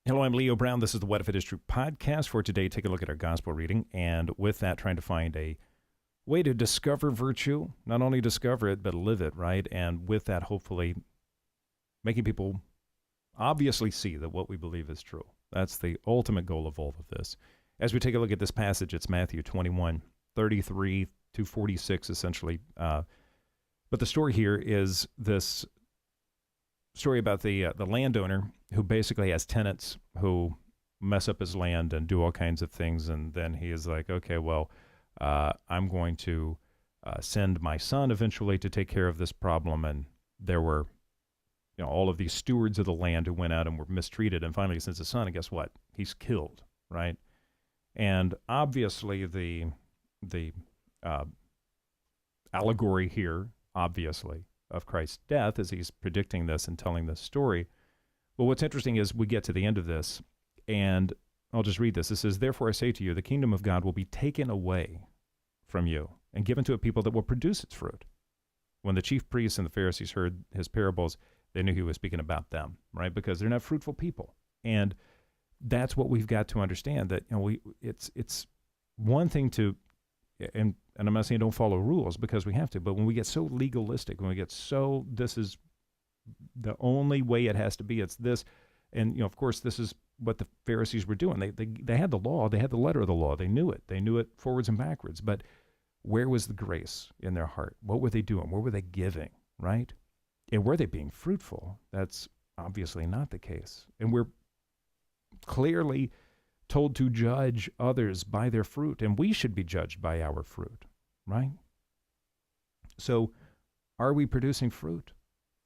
Hello, I'm Leo Brown. This is the What If It Is True podcast. For today, take a look at our gospel reading, and with that, trying to find a way to discover virtue, not only discover it, but live it, right? And with that, hopefully making people obviously see that what we believe is true. That's the ultimate goal of all of this. As we take a look at this passage, it's Matthew 21:33 to 46, essentially. But the story here is this story about the landowner who basically has tenants who mess up his land and do all kinds of things, and then he is like, okay, well, I'm going to send my son eventually to take care of this problem. And there were, all of these stewards of the land who went out and were mistreated, and finally he sends his son, and guess what? He's killed, right? And obviously the allegory here, obviously, of Christ's death as he's predicting this and telling this story. Well, what's interesting is we get to the end of this, and I'll just read this. It says, "Therefore I say to you, the kingdom of God will be taken away from you and given to a people that will produce its fruit." When the chief priests and the Pharisees heard his parables, they knew he was speaking about them, right? Because they're not fruitful people. And that's what we've got to understand, that it's one thing to, and I'm not saying don't follow rules because we have to, but when we get so legalistic, when we get so, this is the only way it has to be, it's this, and of course this is what the Pharisees were doing. They had the law, they had the letter of the law, they knew it forwards and backwards, but where was the grace in their heart? What were they doing? What were they giving, right? And were they being fruitful? That's obviously not the case. And we're clearly told to judge others by their fruit, and we should be judged by our fruit, right? So are we producing fruit?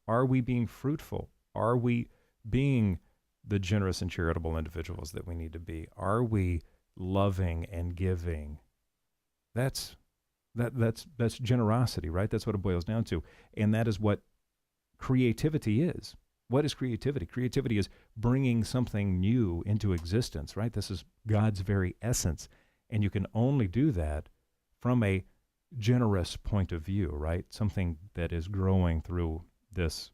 Are we being fruitful? Are we being the generous and charitable individuals that we need to be? Are we loving and giving? That's generosity, right? That's what it boils down to. And that is what creativity is. What is creativity? Creativity is bringing something new into existence, right? This is God's very essence. And you can only do that from a generous point of view, right? Something that is growing through this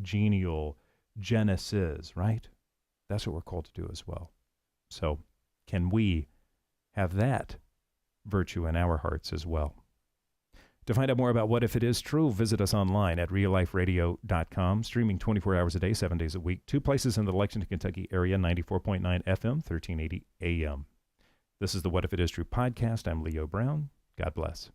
genial genesis, right? That's what we're called to do as well. So can we have that virtue in our hearts as well? To find out more about What If It Is True, visit us online at realliferadio.com, streaming 24 hours a day, 7 days a week. 2 places in the Lexington, Kentucky area, 94.9 FM, 1380 AM. This is the What If It Is True podcast. I'm Leo Brown. God bless.